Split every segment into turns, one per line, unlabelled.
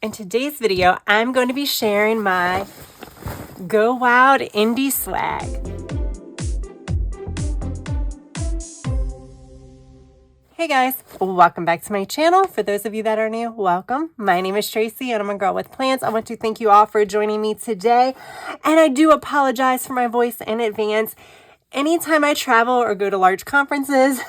In today's video, I'm going to be sharing my Go Wild Indy swag. Hey guys, welcome back to my channel. For those of you that are new, welcome. My name is Tracy and I'm a girl with plans. I want to thank you all for joining me today. And I do apologize for my voice in advance. Anytime I travel or go to large conferences,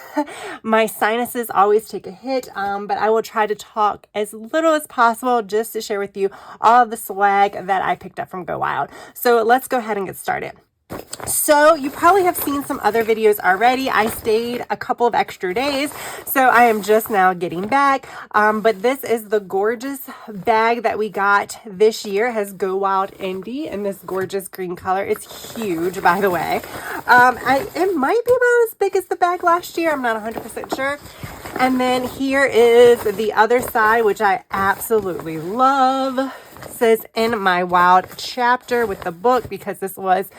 my sinuses always take a hit, but I will try to talk as little as possible just to share with you all of the swag that I picked up from Go Wild. So let's go ahead and get started. So you probably have seen some other videos already. I stayed a couple of extra days, so I am just now getting back. But this is the gorgeous bag that we got this year. It has Go Wild Indy in this gorgeous green color. It's huge, by the way. It might be about as big as the bag last year. I'm not 100% sure. And then here is the other side, which I absolutely love. Says in my wild chapter with the book, because this was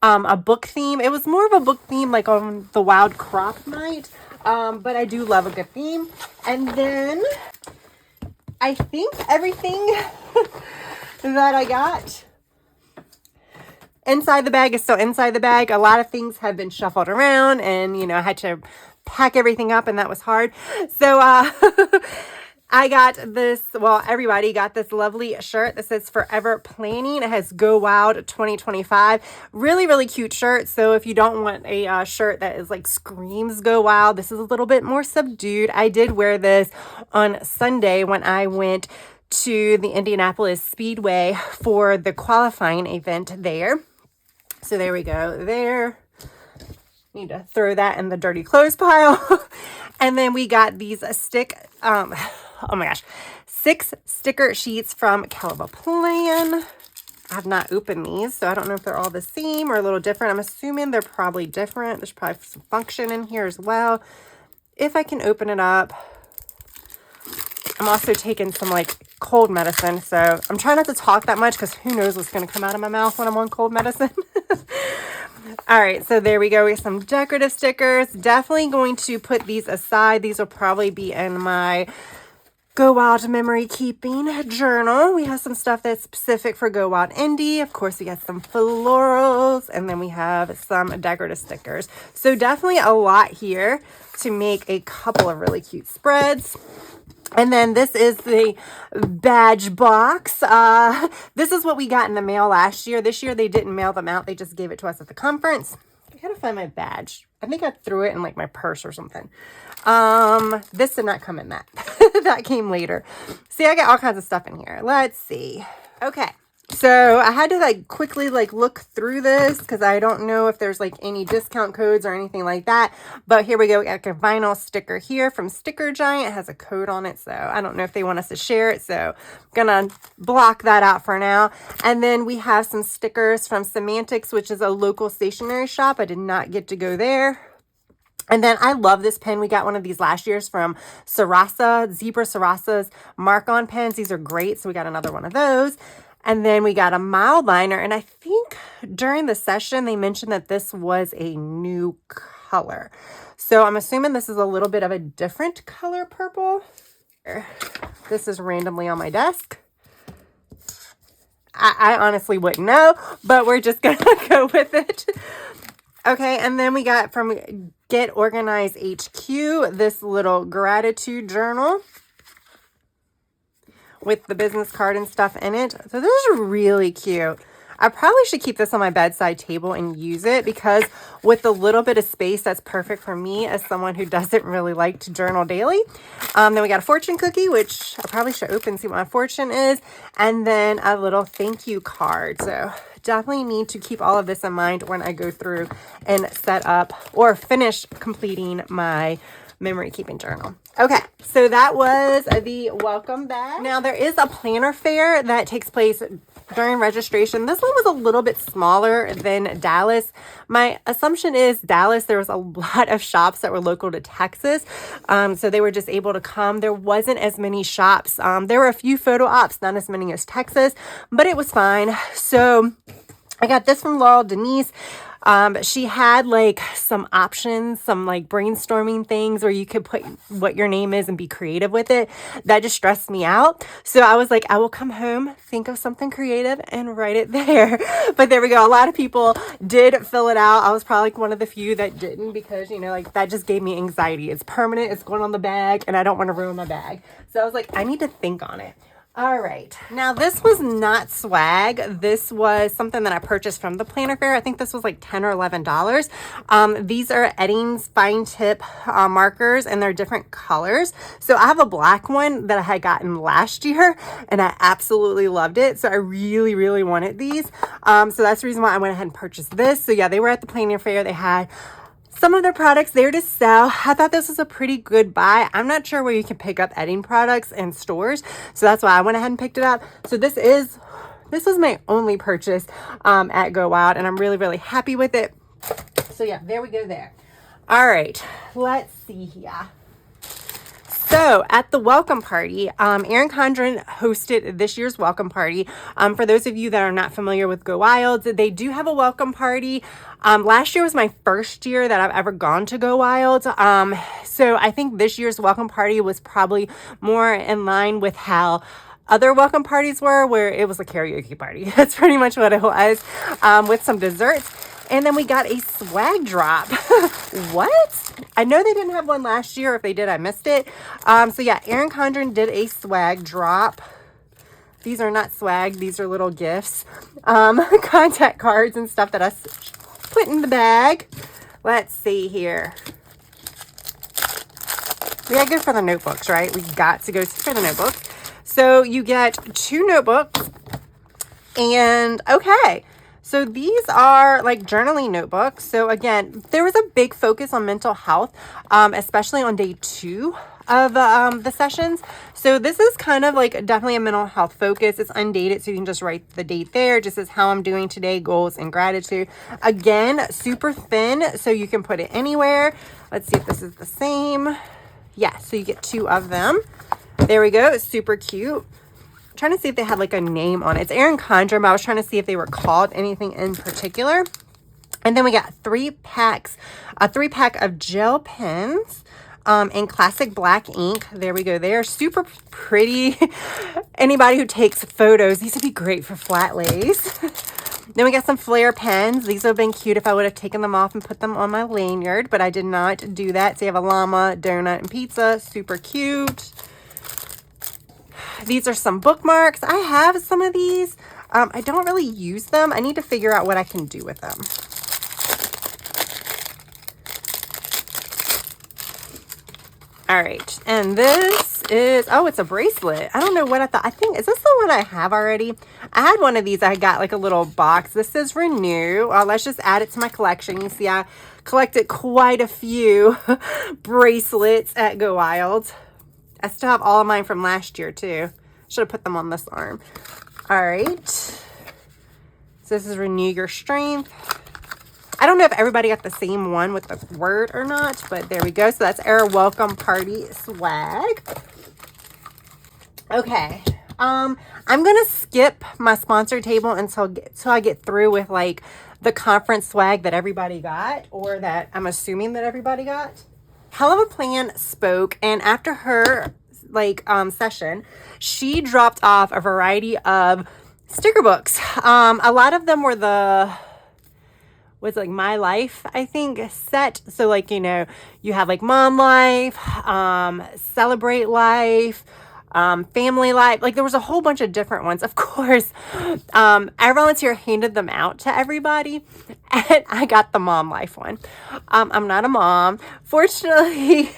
a book theme. It was more of a book theme like on the wild crop night, but I do love a good theme. And then I think everything that I got inside the bag is still inside the bag. A lot of things have been shuffled around and I had to pack everything up and that was hard. So I got this, well, everybody got this lovely shirt that says Forever Planning. It has Go Wild 2025. Really, really cute shirt. So if you don't want a shirt that is like screams Go Wild, this is a little bit more subdued. I did wear this on Sunday when I went to the Indianapolis Speedway for the qualifying event there. So there we go there. Need to throw that in the dirty clothes pile. And then we got these oh my gosh, 6 sticker sheets from Caliber Plan. I have not opened these, so I don't know if they're all the same or a little different. I'm assuming they're probably different. There's probably some function in here as well. If I can open it up. I'm also taking some like cold medicine, so I'm trying not to talk that much because who knows what's going to come out of my mouth when I'm on cold medicine. All right, so there we go. We have some decorative stickers. Definitely going to put these aside. These will probably be in my Go Wild memory keeping journal. We have some stuff that's specific for Go Wild Indy. Of course, we got some florals, and then we have some decorative stickers. So definitely a lot here to make a couple of really cute spreads. And then this is the badge box. This is what we got in the mail last year. This year they didn't mail them out. They just gave it to us at the conference. I gotta find my badge. I think I threw it in like my purse or something. This did not come in that. That came later. See, I got all kinds of stuff in here. Let's see. Okay. So I had to like quickly like look through this because I don't know if there's like any discount codes or anything like that. But here we go. We got a vinyl sticker here from Sticker Giant. It has a code on it. So I don't know if they want us to share it. So I'm going to block that out for now. And then we have some stickers from Semantics, which is a local stationery shop. I did not get to go there. And then I love this pen. We got one of these last year's from Sarasa, Zebra Sarasa's mark-on pens. These are great. So we got another one of those. And then we got a mild liner. And I think during the session, they mentioned that this was a new color. So I'm assuming this is a little bit of a different color purple. This is randomly on my desk. I honestly wouldn't know, but we're just going to go with it. Okay, and then we got from Get Organized HQ, this little gratitude journal with the business card and stuff in it. So this is really cute. I probably should keep this on my bedside table and use it because with a little bit of space, that's perfect for me as someone who doesn't really like to journal daily. Then we got a fortune cookie, which I probably should open and see what my fortune is. And then a little thank you card. So definitely need to keep all of this in mind when I go through and set up or finish completing my memory keeping journal. Okay, so that was the welcome bag. Now there is a planner fair that takes place during registration. This one was a little bit smaller than Dallas. My assumption is Dallas, there was a lot of shops that were local to Texas. So they were just able to come. There wasn't as many shops. There were a few photo ops, not as many as Texas, but it was fine. So I got this from Laurel Denise. She had like some options, some like brainstorming things where you could put what your name is and be creative with it. That just stressed me out. So I was like, I will come home, think of something creative and write it there. But there we go. A lot of people did fill it out. I was probably like one of the few that didn't because, you know, like that just gave me anxiety. It's permanent. It's going on the bag and I don't want to ruin my bag. So I was like, I need to think on it. All right. Now this was not swag. This was something that I purchased from the planner fair. I think this was like $10 or $11. These are Eddings fine tip markers and they're different colors. So I have a black one that I had gotten last year and I absolutely loved it. So I really, really wanted these. So that's the reason why I went ahead and purchased this. So yeah, they were at the planner fair. They had some of their products there to sell. I thought this was a pretty good buy. I'm not sure where you can pick up Edding products in stores. So that's why I went ahead and picked it up. So this was my only purchase at Go Wild and I'm really, really happy with it. So yeah, there we go there. All right, let's see here. So at the welcome party, Erin Condren hosted this year's welcome party. For those of you that are not familiar with Go Wild, they do have a welcome party. Last year was my first year that I've ever gone to Go Wild. So I think this year's welcome party was probably more in line with how other welcome parties were, where it was a karaoke party. That's pretty much what it was, with some desserts. And then we got a swag drop. What? I know they didn't have one last year. If they did, I missed it. So yeah, Erin Condren did a swag drop. These are not swag. These are little gifts. Contact cards and stuff that I put in the bag. Let's see here. We gotta go for the notebooks, right? We got to go for the notebooks. So you get 2 notebooks. And okay. So these are like journaling notebooks. So again, there was a big focus on mental health, especially on day 2 of the sessions. So this is kind of like definitely a mental health focus. It's undated, so you can just write the date there. Just as how I'm doing today, goals and gratitude. Again, super thin, so you can put it anywhere. Let's see if this is the same. Yeah, so you get 2 of them. There we go. It's super cute. Trying to see if they had like a name on it. It's Erin Condren, but I was trying to see if they were called anything in particular. And then we got 3 packs, a 3-pack of gel pens in classic black ink. There we go. They're super pretty. Anybody who takes photos, these would be great for flat lays. Then we got some flare pens. These would have been cute if I would have taken them off and put them on my lanyard, but I did not do that. So you have a llama, donut, and pizza. Super cute. These are some bookmarks. I have some of these. I don't really use them. I need to figure out what I can do with them. All right. And this is, oh, it's a bracelet. I don't know what I thought. I think, is this the one I have already? I had one of these. I got like a little box. This says renew. Let's just add it to my collection. You see, I collected quite a few bracelets at Go Wild. I still have all of mine from last year too. Should have put them on this arm. All right. So this is renew your strength. I don't know if everybody got the same one with the word or not, but there we go. So that's our welcome party swag. Okay. I'm going to skip my sponsor table until I get through with like the conference swag that everybody got, or that I'm assuming that everybody got. Hell of a Plan spoke, and after her session, she dropped off a variety of sticker books. A lot of them were was like My Life, I think, set. So like, you know, you have like Mom Life, Celebrate Life, Family Life. Like there was a whole bunch of different ones. Of course, our volunteer handed them out to everybody, and I got the Mom Life one. I'm not a mom. Fortunately,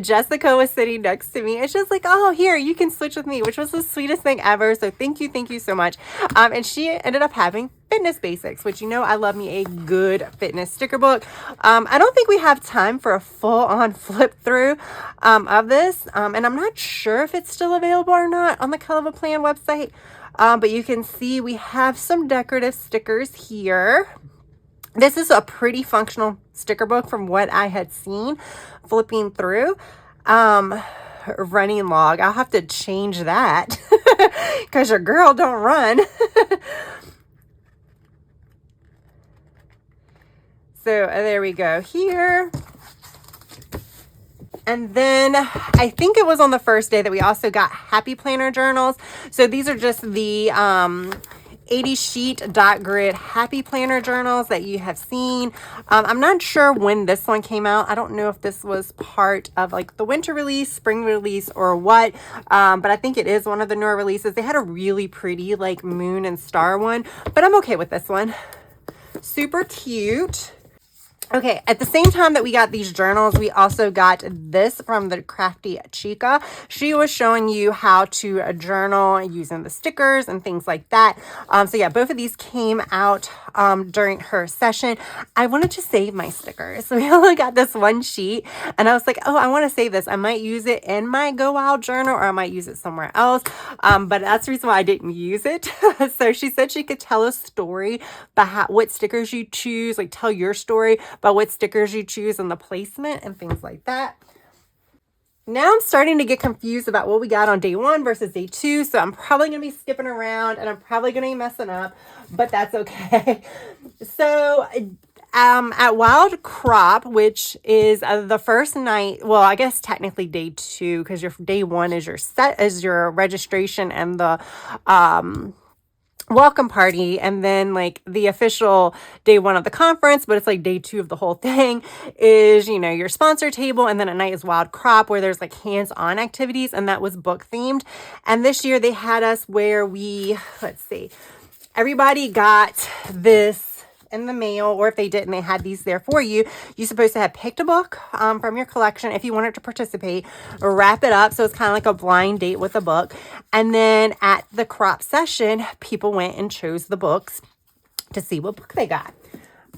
Jessica was sitting next to me and she was like, oh, here, you can switch with me, which was the sweetest thing ever. So thank you so much. And she ended up having Fitness Basics, which, you know, I love me a good fitness sticker book. I don't think we have time for a full-on flip through of this, and I'm not sure if it's still available or not on the Hell of a Plan website, but you can see we have some decorative stickers here. This is a pretty functional sticker book from what I had seen flipping through. Running log, I'll have to change that because your girl don't run. So there we go here. And then I think it was on the first day that we also got Happy Planner journals. So these are just the 80 sheet dot grid Happy Planner journals that you have seen. I'm not sure when this one came out. I don't know if this was part of like the winter release, spring release, or what. But I think it is one of the newer releases. They had a really pretty like moon and star one, but I'm okay with this one. Super cute. Okay, at the same time that we got these journals, we also got this from the Crafty Chica. She was showing you how to journal using the stickers and things like that. So yeah, both of these came out during her session. I wanted to save my stickers. So we only got this one sheet and I was like, oh, I want to save this. I might use it in my Go Wild journal or I might use it somewhere else. But that's the reason why I didn't use it. So she said she could tell a story about what stickers you choose, like tell your story about what stickers you choose and the placement and things like that. Now I'm starting to get confused about what we got on day 1 versus day 2. So I'm probably going to be skipping around and I'm probably going to be messing up, but that's okay. So at Wild Crop, which is the first night, well, I guess technically day 2, because your day 1 is your registration and the welcome party, and then like the official day 1 of the conference, but it's like day 2 of the whole thing is, you know, your sponsor table, and then at night is Wild Crop where there's like hands-on activities, and that was book themed. And this year they had us where let's see, everybody got this in the mail, or if they didn't, they had these there for you. You're supposed to have picked a book from your collection if you wanted to participate, or wrap it up, so it's kind of like a blind date with a book. And then at the crop session, people went and chose the books to see what book they got.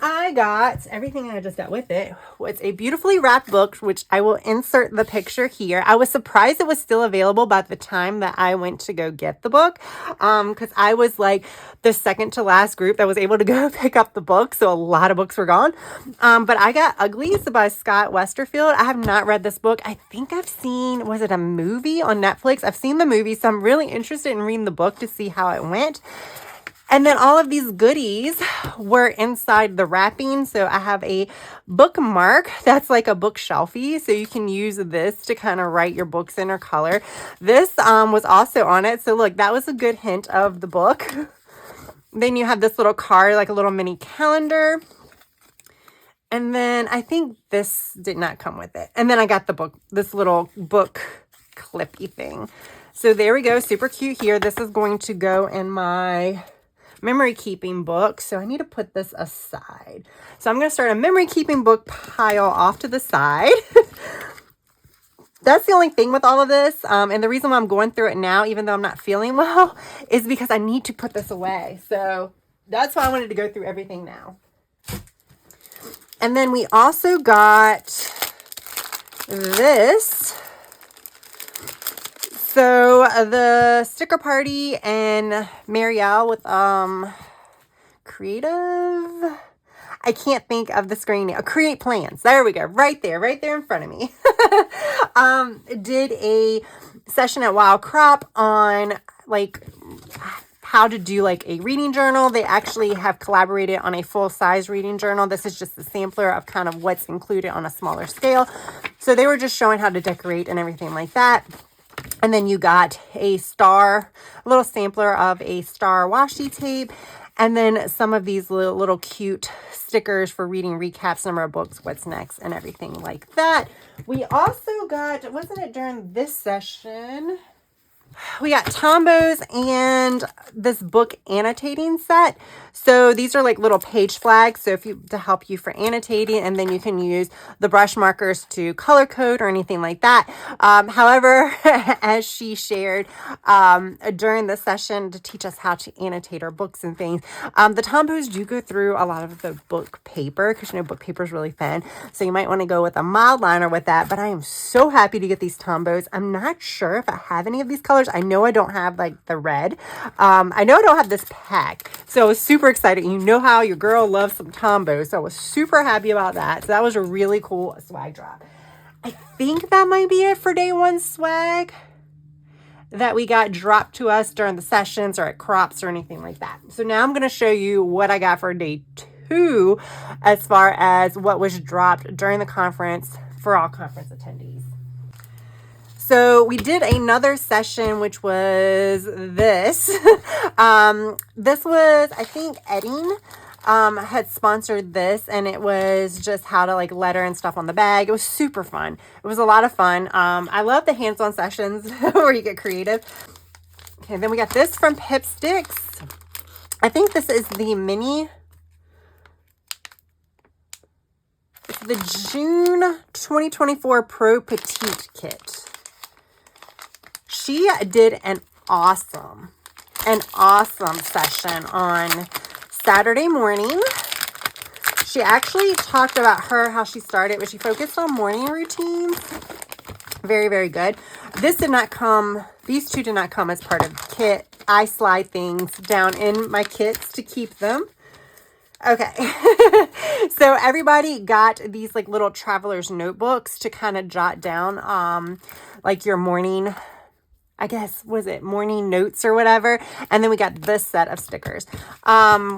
I got everything I just got with it. It's a beautifully wrapped book, which I will insert the picture here. I was surprised it was still available by the time that I went to go get the book, because I was like the second to last group that was able to go pick up the book, so a lot of books were gone. But I got Uglies by Scott Westerfield. I have not read this book. I think I've seen, was it a movie on Netflix? I've seen the movie, so I'm really interested in reading the book to see how it went. And then all of these goodies were inside the wrapping. So I have a bookmark that's like a bookshelfie. So you can use this to kind of write your books in or color. This was also on it. So look, that was a good hint of the book. Then you have this little card, like a little mini calendar. And then I think this did not come with it. And then I got the book, this little book clippy thing. So there we go. Super cute here. This is going to go in my memory keeping book, so I need to put this aside. So I'm going to start a memory keeping book pile off to the side. That's the only thing with all of this, and the reason why I'm going through it now, even though I'm not feeling well, is because I need to put this away. So that's why I wanted to go through everything now. And then we also got this. So the sticker party and Marielle with creative, I can't think of the screen now. Create plans. There we go. Right there in front of me. Did a session at Wild Crop on like how to do like a reading journal. They actually have collaborated on a full-size reading journal. This is just a sampler of kind of what's included on a smaller scale. So they were just showing how to decorate and everything like that. And then you got a little sampler of a star washi tape. And then some of these little cute stickers for reading recaps, number of books, what's next, and everything like that. We also got, wasn't it during this session? We got Tombos and this book annotating set. So these are like little page flags. So to help you for annotating, and then you can use the brush markers to color code or anything like that. However, as she shared during the session to teach us how to annotate our books and things, the Tombos do go through a lot of the book paper, because you know book paper is really thin. So you might want to go with a mild liner with that. But I am so happy to get these Tombos. I'm not sure if I have any of these colors. I know I don't have like the red. I know I don't have this pack. So I was super excited. You know how your girl loves some Tombos. So I was super happy about that. So that was a really cool swag drop. I think that might be it for day 1 swag that we got dropped to us during the sessions or at crops or anything like that. So now I'm going to show you what I got for day 2 as far as what was dropped during the conference for all conference attendees. So we did another session, which was this. This was, I think, Edding had sponsored this, and it was just how to like letter and stuff on the bag. It was super fun. It was a lot of fun. I love the hands-on sessions where you get creative. Okay, then we got this from Pip Sticks. I think this is the mini. It's the June 2024 Pro Petite Kit. She did an awesome session on Saturday morning. She actually talked about how she started, but she focused on morning routines. Very, very good. These two did not come as part of the kit. I slide things down in my kits to keep them. Okay. So everybody got these like little traveler's notebooks to kind of jot down like your morning, I guess, was it morning notes or whatever? And then we got this set of stickers,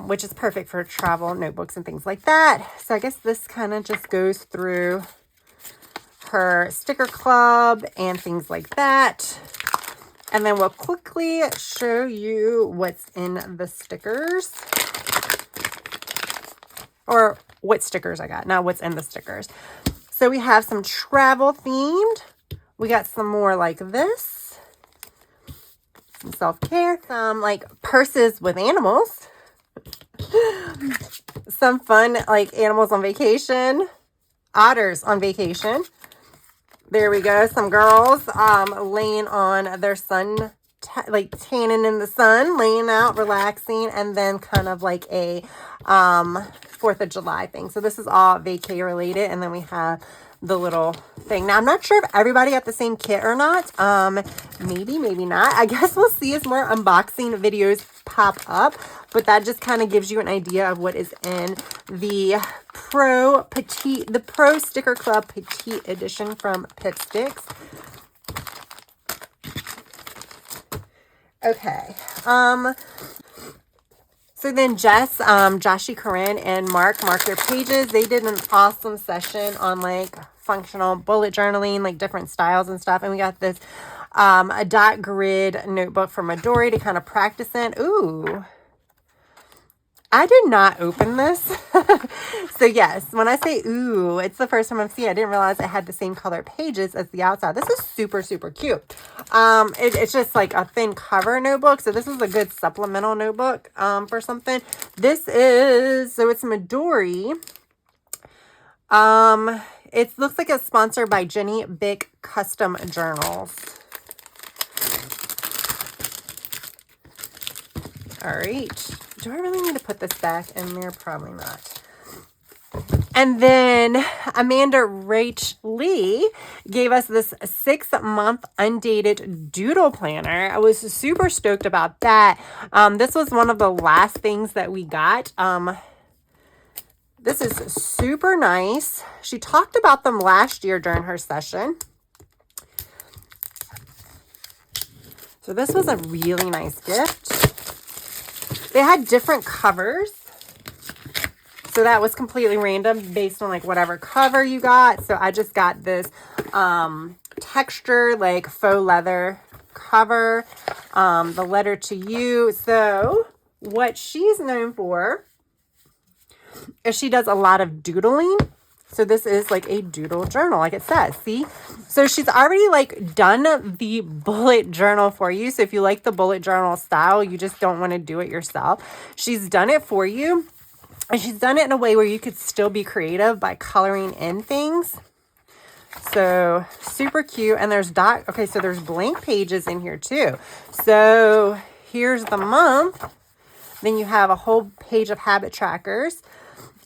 which is perfect for travel notebooks and things like that. So I guess this kind of just goes through her sticker club and things like that. And then we'll quickly show you what's in the stickers. Or what stickers I got, not what's in the stickers. So we have some travel themed. We got some more like this. Some self-care, some like purses with animals, some fun like animals on vacation, otters on vacation. There we go. Some girls laying on their sun, like tanning in the sun, laying out, relaxing, and then kind of like a 4th of July thing. So this is all vacay related, and then we have the little thing. Now, I'm not sure if everybody got the same kit or not. Maybe not. I guess we'll see as more unboxing videos pop up, but that just kind of gives you an idea of what is in the Pro Sticker Club Petite Edition from Pip Sticks. Okay. So then Jess, Joshie, Corinne, and Mark marked their pages. They did an awesome session on like functional bullet journaling, like different styles and stuff. And we got this a dot grid notebook from Midori to kind of practice in. Ooh, I did not open this. So yes, when I say ooh, it's the first time I've seen it. I didn't realize it had the same color pages as the outside. This is super, super cute. It's just like a thin cover notebook. So this is a good supplemental notebook for something. This is, so it's Midori. It looks like it's sponsored by Jenny Bick Custom Journals. All right. Do I really need to put this back in there? Probably not. And then Amanda Rach Lee gave us this 6-month undated doodle planner. I was super stoked about that. This was one of the last things that we got. This is super nice. She talked about them last year during her session. So this was a really nice gift. They had different covers. So that was completely random based on like whatever cover you got. So I just got this texture like faux leather cover. The letter to you. So what she's known for is she does a lot of doodling. So this is like a doodle journal, like it says. See? So she's already like done the bullet journal for you. So if you like the bullet journal style, you just don't want to do it yourself. She's done it for you. And she's done it in a way where you could still be creative by coloring in things. So super cute. And there's so there's blank pages in here too. So here's the month. Then you have a whole page of habit trackers.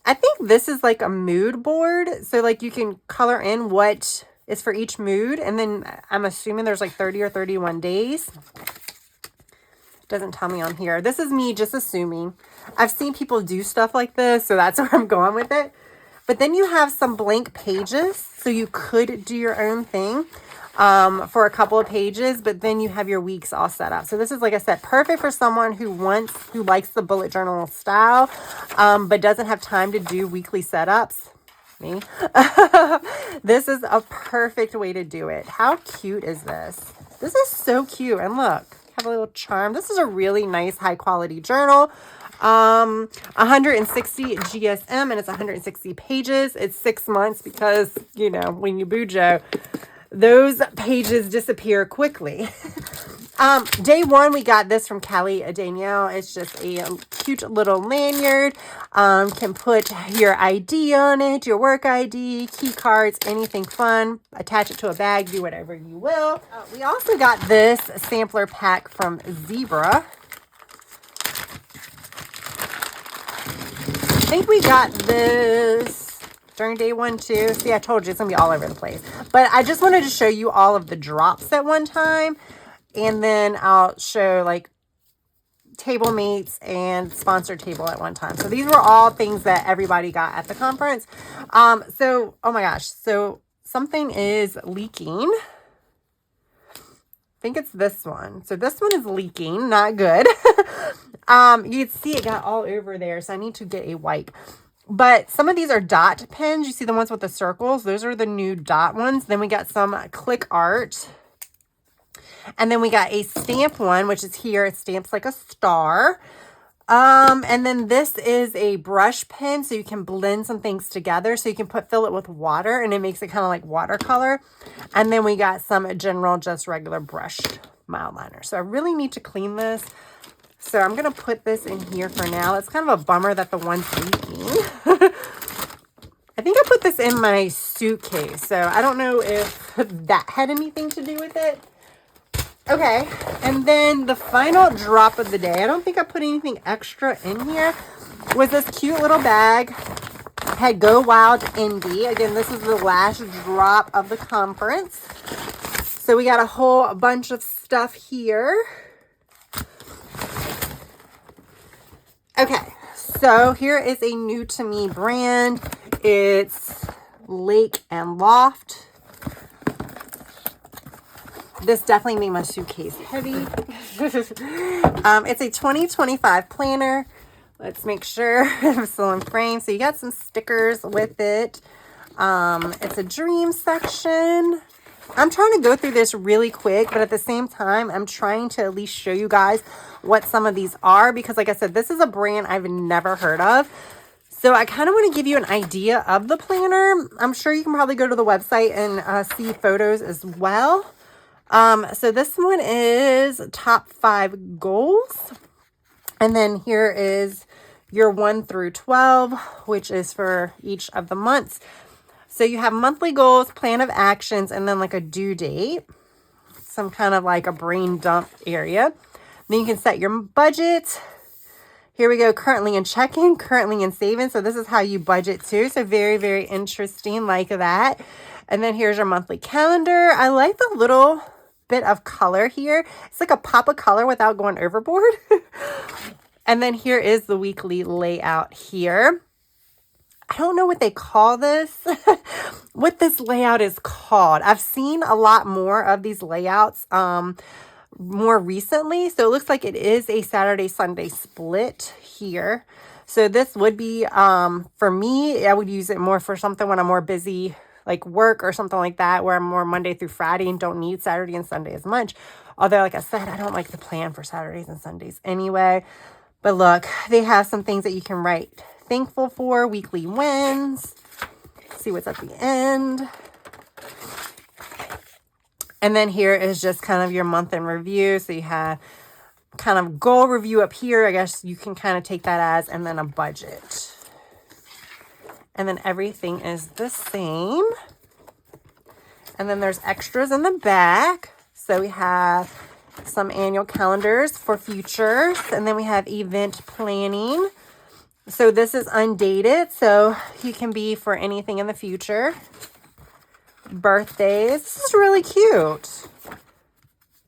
I think this is like a mood board. So like you can color in what is for each mood. And then I'm assuming there's like 30 or 31 days. Doesn't tell me on here. This is me just assuming. I've seen people do stuff like this, so that's where I'm going with it. But then you have some blank pages, so you could do your own thing. for a couple of pages, but then you have your weeks all set up. So this is, like I said, perfect for someone who likes the bullet journal style, but doesn't have time to do weekly setups. Me. This is a perfect way to do it. How cute is this? This is so cute. And look, have a little charm. This is a really nice high quality journal. 160 GSM, and it's 160 pages. It's 6 months because, you know, when you bujo, those pages disappear quickly. Day one, we got this from Callie Danielle. It's just a cute little lanyard. Can put your ID on it, your work ID, key cards, anything fun. Attach it to a bag, do whatever you will. We also got this sampler pack from Zebra. I think we got this during day one too. See, I told you it's gonna be all over the place. But I just wanted to show you all of the drops at one time. And then I'll show like table mates and sponsored table at one time. So these were all things that everybody got at the conference. Oh my gosh. So something is leaking. I think it's this one. So this one is leaking, not good. You can see it got all over there. So I need to get a wipe. But some of these are dot pens. You see the ones with the circles? Those are the new dot ones. Then we got some click art. And then we got a stamp one, which is here. It stamps like a star. And then this is a brush pen, so you can blend some things together. So you can fill it with water, and it makes it kind of like watercolor. And then we got some general, just regular brushed mild liner. So I really need to clean this. So I'm going to put this in here for now. It's kind of a bummer that the one's leaking. I think I put this in my suitcase, so I don't know if that had anything to do with it. Okay, and then the final drop of the day, I don't think I put anything extra in here, was this cute little bag. Had Go Wild Indy. Again, this is the last drop of the conference. So we got a whole bunch of stuff here. Okay, so here is a new to me brand. It's Lake and Loft. This definitely made my suitcase heavy. It's a 2025 planner. Let's make sure it's still in frame. So you got some stickers with it. It's a dream section. I'm trying to go through this really quick, but at the same time, I'm trying to at least show you guys what some of these are, because like I said, this is a brand I've never heard of. So I kind of want to give you an idea of the planner. I'm sure you can probably go to the website and see photos as well. So this one is top 5 goals. And then here is your 1 through 12, which is for each of the months. So you have monthly goals, plan of actions, and then like a due date. Some kind of like a brain dump area. Then you can set your budget. Here we go. Currently in checking, currently in savings. So this is how you budget too. So very, very interesting like that. And then here's your monthly calendar. I like the little bit of color here. It's like a pop of color without going overboard. And then here is the weekly layout here. I don't know what they call this, what this layout is called. I've seen a lot more of these layouts more recently. So it looks like it is a Saturday, Sunday split here. So this would be, for me, I would use it more for something when I'm more busy, like work or something like that, where I'm more Monday through Friday and don't need Saturday and Sunday as much. Although, like I said, I don't like to plan for Saturdays and Sundays anyway. But look, they have some things that you can write thankful for, weekly wins. See what's at the end. And then here is just kind of your month in review. So you have kind of goal review up here. I guess you can kind of take that as, and then a budget. And then everything is the same. And then there's extras in the back. So we have some annual calendars for futures. And then we have event planning. So this is undated. So you can be for anything in the future. Birthdays. This is really cute.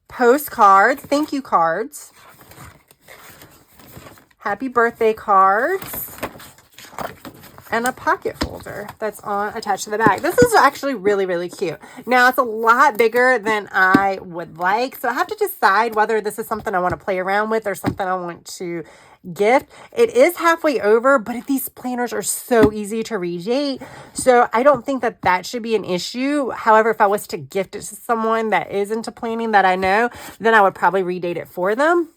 Postcards. Thank you cards. Happy birthday cards. and a pocket folder that's attached to the bag. This is actually really, really cute. Now, it's a lot bigger than I would like, so I have to decide whether this is something I want to play around with or something I want to gift. It is halfway over, but these planners are so easy to redate, so I don't think that that should be an issue. However, if I was to gift it to someone that is into planning that I know, then I would probably redate it for them.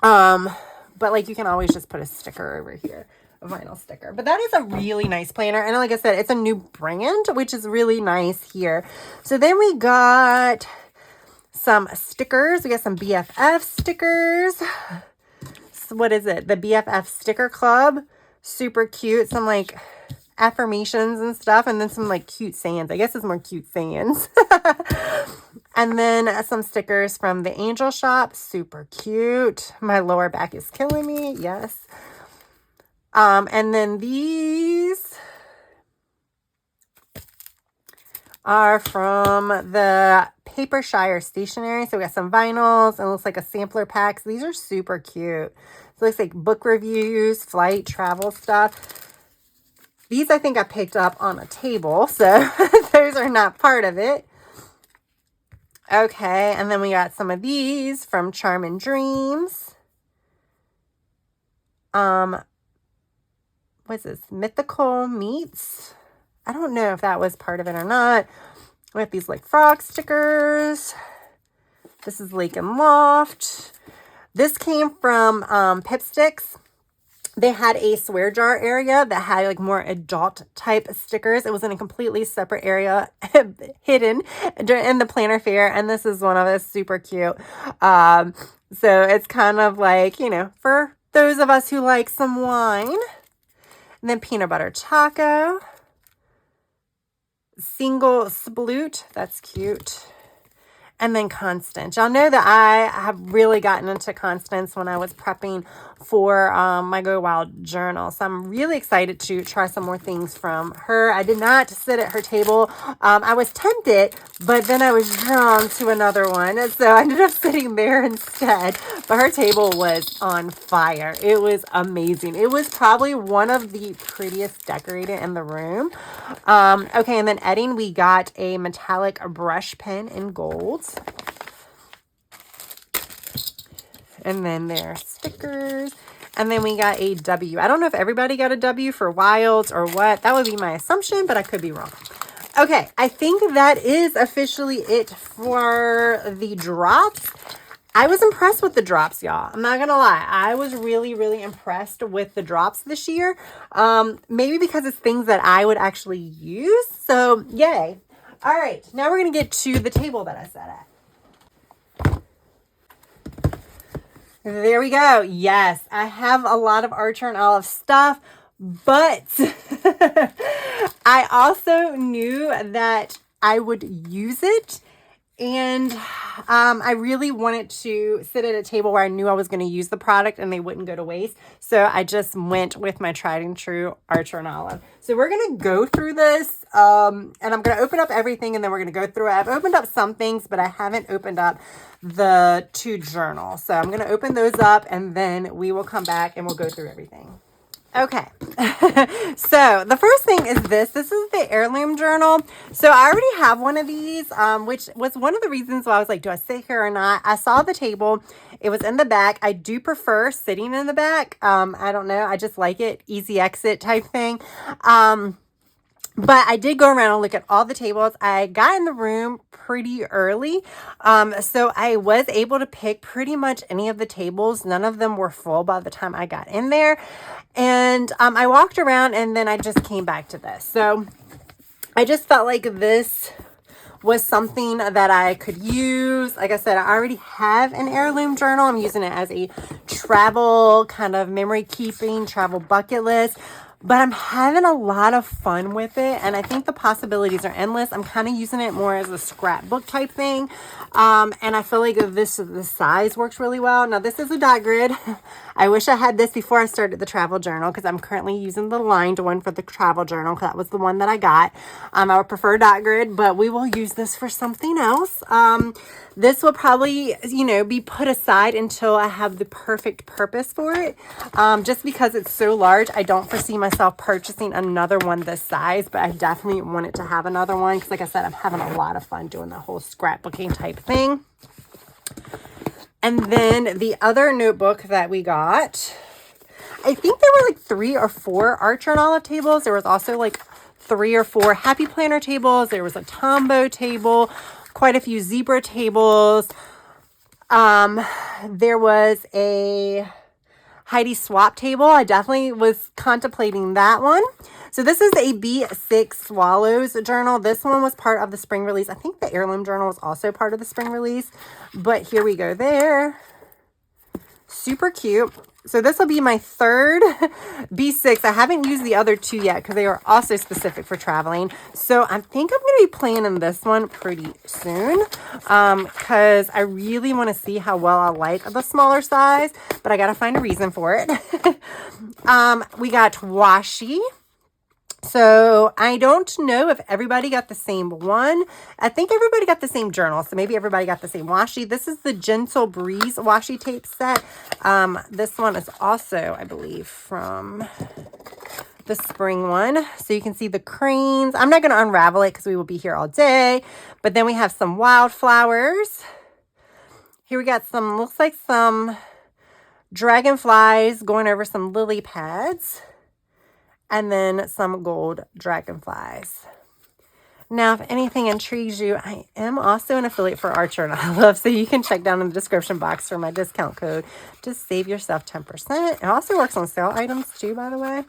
But like, you can always just put a sticker over here, a vinyl sticker. But that is a really nice planner. And like I said, it's a new brand, which is really nice here. So then we got some stickers. We got some BFF stickers. So what is it? The BFF Sticker Club. Super cute. Some like affirmations and stuff. And then some like cute sayings. I guess it's more cute sayings. And then some stickers from the Angel Shop. Super cute. My lower back is killing me. Yes. And then these are from the Papershire Stationery. So we got some vinyls and it looks like a sampler pack. So these are super cute. So it looks like book reviews, flight, travel stuff. These I think I picked up on a table. So those are not part of it. Okay, and then we got some of these from Charm and Dreams. What's this? Mythical Meats. I don't know if that was part of it or not. We have these like frog stickers. This is Lake and Loft. This came from Pipsticks. They had a swear jar area that had like more adult type stickers. It was in a completely separate area hidden in the planner fair. And this is one of us, super cute. So it's kind of like, you know, for those of us who like some wine. And then peanut butter taco. Single sploot. That's cute. And then Constance. Y'all know that I have really gotten into Constance when I was prepping for my Go Wild journal. So I'm really excited to try some more things from her. I did not sit at her table. I was tempted, but then I was drawn to another one. So I ended up sitting there instead. But her table was on fire. It was amazing. It was probably one of the prettiest decorated in the room. Okay, and then Edding, we got a metallic brush pen in gold. And then their stickers. And then we got a W. I don't know if everybody got a W for Wilds or what. That would be my assumption, but I could be wrong. Okay, I think that is officially it for the drops. I was impressed with the drops, y'all. I'm not gonna lie. I was really, really impressed with the drops this year. Maybe because it's things that I would actually use. So, yay. All right, now we're gonna get to the table that I sat at. There we go. Yes, I have a lot of Archer and Olive stuff, but I also knew that I would use it. And I really wanted to sit at a table where I knew I was going to use the product and they wouldn't go to waste. So I just went with my tried and true Archer and Olive. So we're going to go through this and I'm going to open up everything and then we're going to go through it. I've opened up some things, but I haven't opened up the 2 journals. So I'm going to open those up and then we will come back and we'll go through everything. Okay, so the first thing is this. This is the heirloom journal. So I already have one of these, which was one of the reasons why I was like, do I sit here or not? I saw the table. It was in the back. I do prefer sitting in the back. I don't know. I just like it. Easy exit type thing. But I did go around and look at all the tables. I got in the room pretty early. So I was able to pick pretty much any of the tables. None of them were full by the time I got in there. And I walked around and then I just came back to this. So I just felt like this was something that I could use. Like I said, I already have an heirloom journal. I'm using it as a travel kind of memory keeping, travel bucket list. But I'm having a lot of fun with it. And I think the possibilities are endless. I'm kind of using it more as a scrapbook type thing. And I feel like the size works really well. Now, this is a dot grid. I wish I had this before I started the travel journal because I'm currently using the lined one for the travel journal because that was the one that I got. I would prefer dot grid, but we will use this for something else. This will probably, be put aside until I have the perfect purpose for it. Just because it's so large, I don't foresee myself myself purchasing another one this size, but I definitely wanted to have another one because, like I said, I'm having a lot of fun doing the whole scrapbooking type thing. And then the other notebook that we got, I think there were like 3 or 4 Archer and Olive tables. There was also like 3 or 4 Happy Planner tables. There was a Tombow table, quite a few zebra tables. There was a Heidi swap table. I definitely was contemplating that one. So this is a B6 Swallows journal. This one was part of the spring release. I think the heirloom journal was also part of the spring release, but here we go there. Super cute. So this will be my third B6. I haven't used the other 2 yet because they are also specific for traveling. So I think I'm going to be planning this one pretty soon because I really want to see how well I like the smaller size, but I got to find a reason for it. We got washi. So I don't know if everybody got the same one. I think everybody got the same journal. So maybe everybody got the same washi. This is the Gentle Breeze washi tape set. This one is also, I believe, from the spring one. So you can see the cranes. I'm not going to unravel it because we will be here all day. But then we have some wildflowers. Here we got some, looks like some dragonflies going over some lily pads. And then some gold dragonflies. Now, if anything intrigues you, I am also an affiliate for Archer and Olive, so you can check down in the description box for my discount code to save yourself 10%. It also works on sale items too, by the way.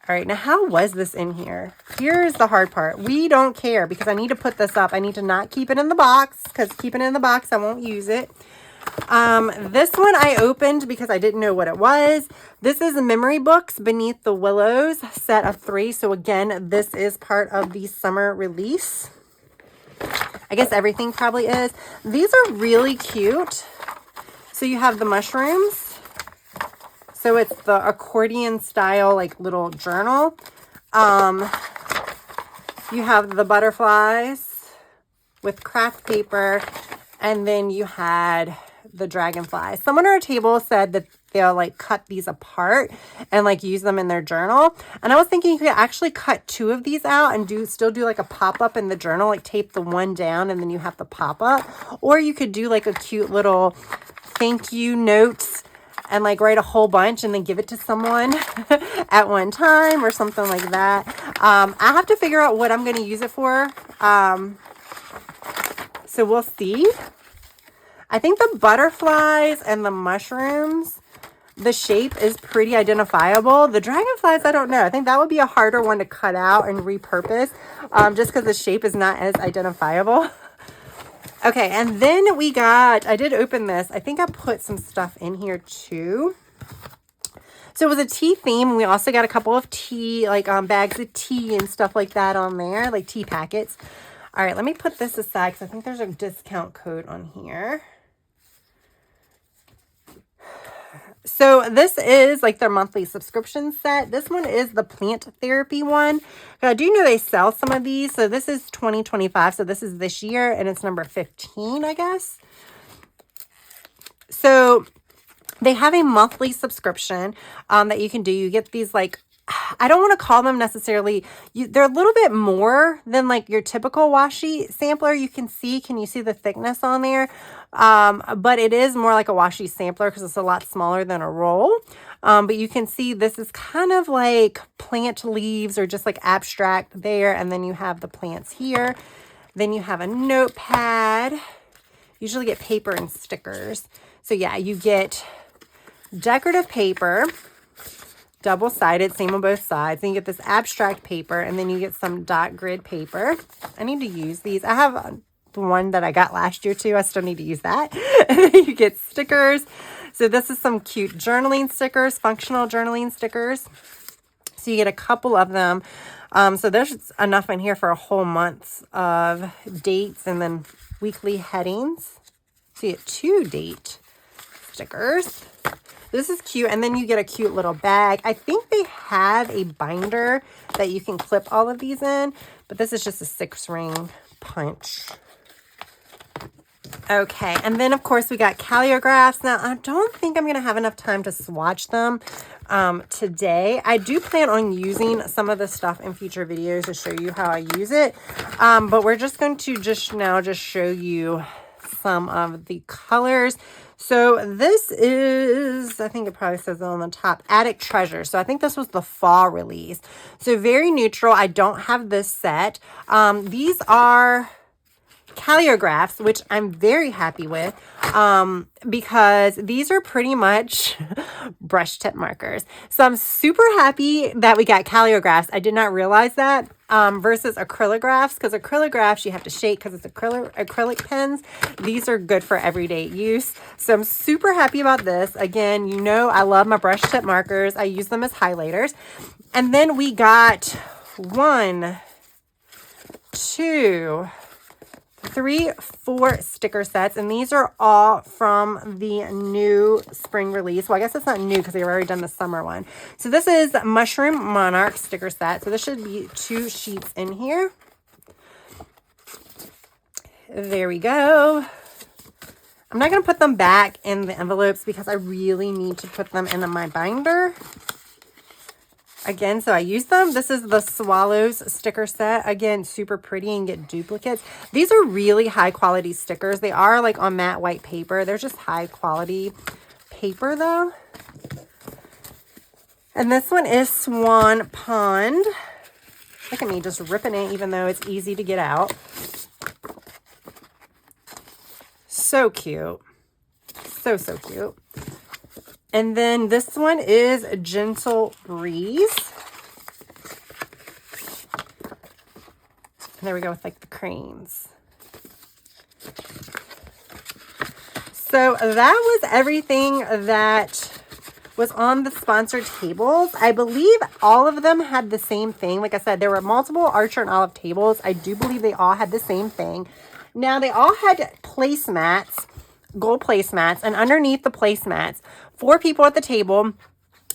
All right, now how was this in here? Here's the hard part. We don't care because I need to put this up. I need to not keep it in the box because keeping it in the box, I won't use it. This one I opened because I didn't know what it was. This is Memory Books Beneath the Willows, set of 3. So again, this is part of the summer release. I guess everything probably is. These are really cute. So you have the mushrooms. So it's the accordion style, like little journal. You have the butterflies with craft paper. And then you had the dragonfly. Someone at our table said that they'll like cut these apart and like use them in their journal. And I was thinking you could actually cut 2 of these out and still do like a pop-up in the journal, like tape the one down and then you have the pop-up. Or you could do like a cute little thank you notes and like write a whole bunch and then give it to someone at one time or something like that. I have to figure out what I'm going to use it for. So we'll see. I think the butterflies and the mushrooms, the shape is pretty identifiable. The dragonflies, I don't know. I think that would be a harder one to cut out and repurpose just because the shape is not as identifiable. Okay, and then we got, I did open this. I think I put some stuff in here too. So it was a tea theme. We also got a couple of tea, like bags of tea and stuff like that on there, like tea packets. All right, let me put this aside because I think there's a discount code on here. So this is like their monthly subscription set. This one is the plant therapy one. I do know they sell some of these. So this is 2025. So this is this year and it's number 15, I guess. So they have a monthly subscription that you can do. You get these like, I don't want to call them necessarily, they're a little bit more than like your typical washi sampler. Can you see the thickness on there? But it is more like a washi sampler because it's a lot smaller than a roll. But you can see this is kind of like plant leaves or just like abstract there. And then you have the plants here. Then you have a notepad. Usually get paper and stickers. So yeah, you get decorative paper, double-sided, same on both sides. Then you get this abstract paper, and then you get some dot grid paper. I need to use these. I have the one that I got last year too. I still need to use that. And then you get stickers. So this is some cute journaling stickers, functional journaling stickers. So you get a couple of them. So there's enough in here for a whole month of dates and then weekly headings. So you get 2 date stickers. This is cute. And then you get a cute little bag. I think they have a binder that you can clip all of these in, but this is just a 6-ring punch. Okay, and then of course we got calligraphs. Now I don't think I'm going to have enough time to swatch them today. I do plan on using some of this stuff in future videos to show you how I use it. But we're just going to just show you some of the colors. So this is, I think it probably says it on the top, Attic Treasure. So I think this was the fall release. So very neutral. I don't have this set. These are calligraphs, which I'm very happy with, because these are pretty much brush tip markers. So I'm super happy that we got calligraphs. I did not realize that, versus acrylographs, because acrylographs you have to shake because it's acrylic pens. These are good for everyday use. So I'm super happy about this. Again, you know I love my brush tip markers. I use them as highlighters. And then we got 1, 2, 3, 4 sticker sets, and these are all from the new spring release. Well, I guess it's not new because they've already done the summer one. So this is Mushroom Monarch sticker set. So this should be 2 sheets in here. There we go. I'm not going to put them back in the envelopes because I really need to put them in my binder. Again, so I use them. This is the Swallows sticker set. Again, super pretty and get duplicates. These are really high quality stickers. They are like on matte white paper. They're just high quality paper though. And this one is Swan Pond. Look at me just ripping it even though it's easy to get out. So cute. So cute. And then this one is Gentle Breeze. There we go with like the cranes. So that was everything that was on the sponsored tables. I believe all of them had the same thing. Like I said, there were multiple Archer and Olive tables. I do believe they all had the same thing. Now they all had placemats, gold placemats, and underneath the placemats, 4 people at the table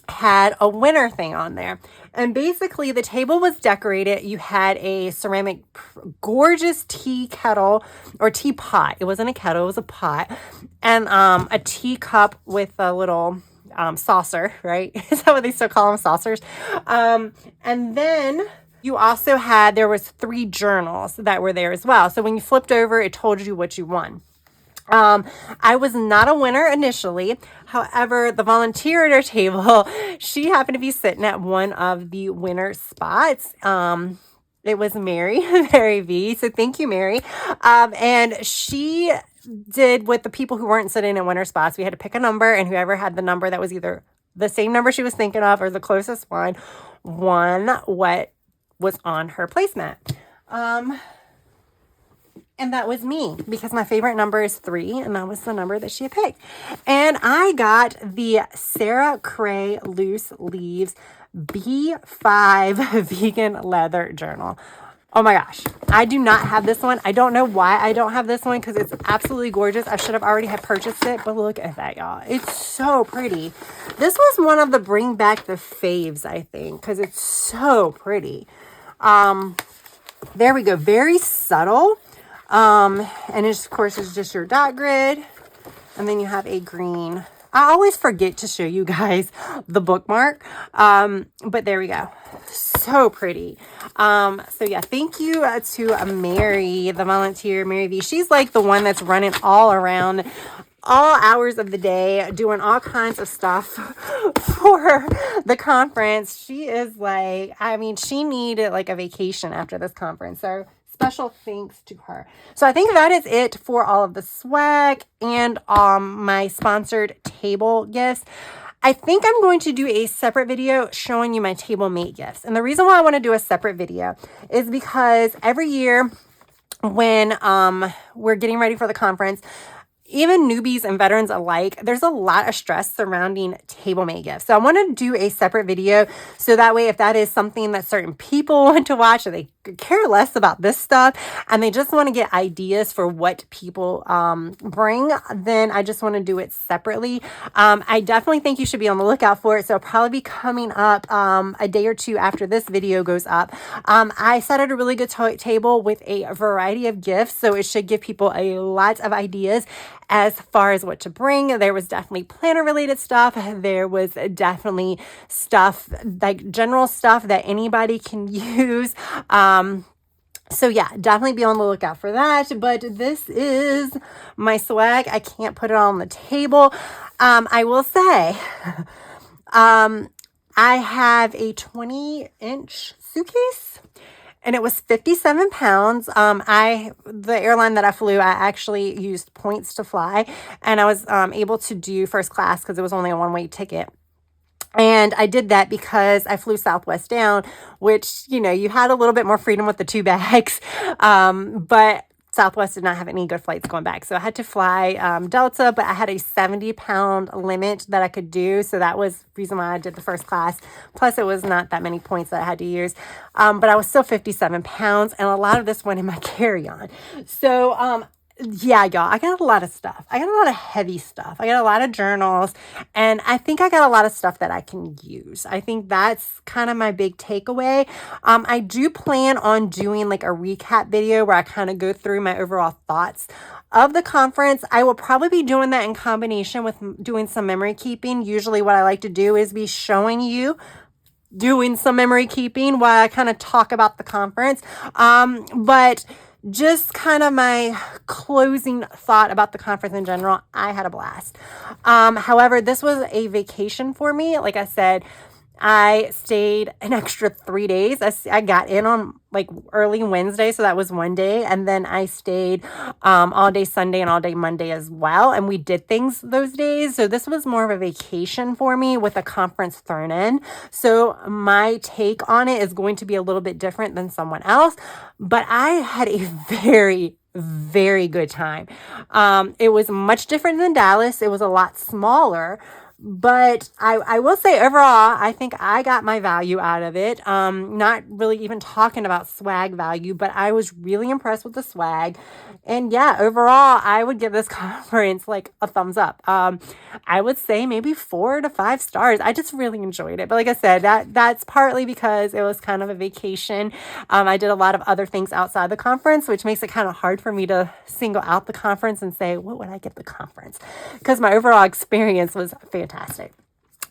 had a winner thing on there. And basically the table was decorated. You had a ceramic gorgeous tea kettle or teapot. It wasn't a kettle, it was a pot. And a teacup with a little saucer, right? Is that what they still call them, saucers? And then you also had, there was 3 journals that were there as well. So when you flipped over, it told you what you won. I was not a winner initially. However, the volunteer at our table, she happened to be sitting at one of the winner spots. It was Mary, Mary V. So thank you, Mary. And she did with the people who weren't sitting in winner spots. We had to pick a number, and whoever had the number that was either the same number she was thinking of or the closest one won what was on her placemat. And that was me, because my favorite number is 3, and that was the number that she had picked. And I got the Sarah Cray Loose Leaves B5 Vegan Leather Journal. Oh my gosh, I do not have this one. I don't know why I don't have this one, because it's absolutely gorgeous. I should have already had purchased it, but look at that, y'all. It's so pretty. This was one of the bring back the faves, I think, because it's so pretty. There we go. Very subtle. And it's, of course, it's just your dot grid, and then you have a green. I always forget to show you guys the bookmark, but there we go. So pretty. So yeah, thank you to Mary, the volunteer, Mary V. She's like the one that's running all around all hours of the day, doing all kinds of stuff for the conference. She is like, I mean, she needed like a vacation after this conference. So special thanks to her. So I think that is it for all of the swag and my sponsored table gifts. I think I'm going to do a separate video showing you my table mate gifts. And the reason why I want to do a separate video is because every year when we're getting ready for the conference, even newbies and veterans alike, there's a lot of stress surrounding table made gifts. So I want to do a separate video so that way if that is something that certain people want to watch or they care less about this stuff and they just want to get ideas for what people bring, then I just want to do it separately. I definitely think you should be on the lookout for it. So it'll probably be coming up a day or two after this video goes up. I set at a really good table with a variety of gifts, so it should give people a lot of ideas as far as what to bring. There was definitely planner related stuff. There was definitely stuff like general stuff that anybody can use. So yeah, definitely be on the lookout for that. But this is my swag. I can't put it on the table. I will say, I have a 20-inch suitcase. And it was 57 pounds. The airline that I flew, I actually used points to fly. And I was able to do first class because it was only a one-way ticket. And I did that because I flew Southwest down, which, you know, you had a little bit more freedom with the 2 bags. But Southwest did not have any good flights going back. So I had to fly Delta, but I had a 70-pound limit that I could do. So that was the reason why I did the first class. Plus, it was not that many points that I had to use. But I was still 57 pounds, and a lot of this went in my carry-on. So, yeah, y'all, I got a lot of stuff. I got a lot of heavy stuff. I got a lot of journals, and I think I got a lot of stuff that I can use. I think that's kind of my big takeaway. I do plan on doing like a recap video where I kind of go through my overall thoughts of the conference. I will probably be doing that in combination with doing some memory keeping. Usually what I like to do is be showing you doing some memory keeping while I kind of talk about the conference. But just kind of my closing thought about the conference in general, I had a blast. However, this was a vacation for me. Like I said, I stayed an extra 3 days. I got in on like early Wednesday, so that was one day. And then I stayed all day Sunday and all day Monday as well. And we did things those days. So this was more of a vacation for me with a conference thrown in. So my take on it is going to be a little bit different than someone else. But I had a very good time. It was much different than Dallas. It was a lot smaller. But I will say overall, I think I got my value out of it. Not really even talking about swag value, but I was really impressed with the swag. And yeah, overall, I would give this conference like a thumbs up. I would say maybe 4 to 5 stars. I just really enjoyed it. But like I said, that's partly because it was kind of a vacation. I did a lot of other things outside the conference, which makes it kind of hard for me to single out the conference and say, what would I give the conference? Because my overall experience was fantastic.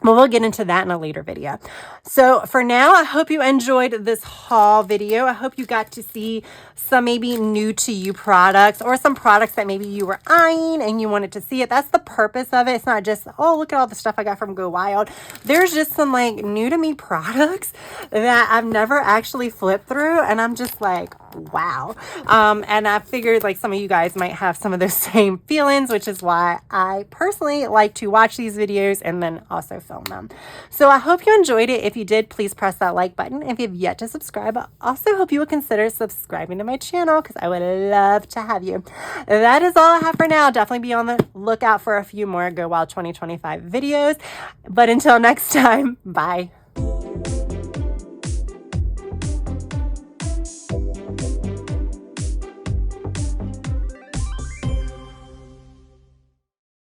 Well, we'll get into that in a later video. So for now, I hope you enjoyed this haul video. I hope you got to see some maybe new to you products or some products that maybe you were eyeing and you wanted to see it. That's the purpose of it. It's not just, oh, look at all the stuff I got from Go Wild. There's just some like new to me products that I've never actually flipped through. And I'm just like, wow. And I figured like some of you guys might have some of those same feelings, which is why I personally like to watch these videos and then also film them. So I hope you enjoyed it. If you did, please press that like button. If you've yet to subscribe, I also hope you would consider subscribing to my channel because I would love to have you. That is all I have for now. Definitely be on the lookout for a few more Go Wild 2025 videos. But until next time, bye.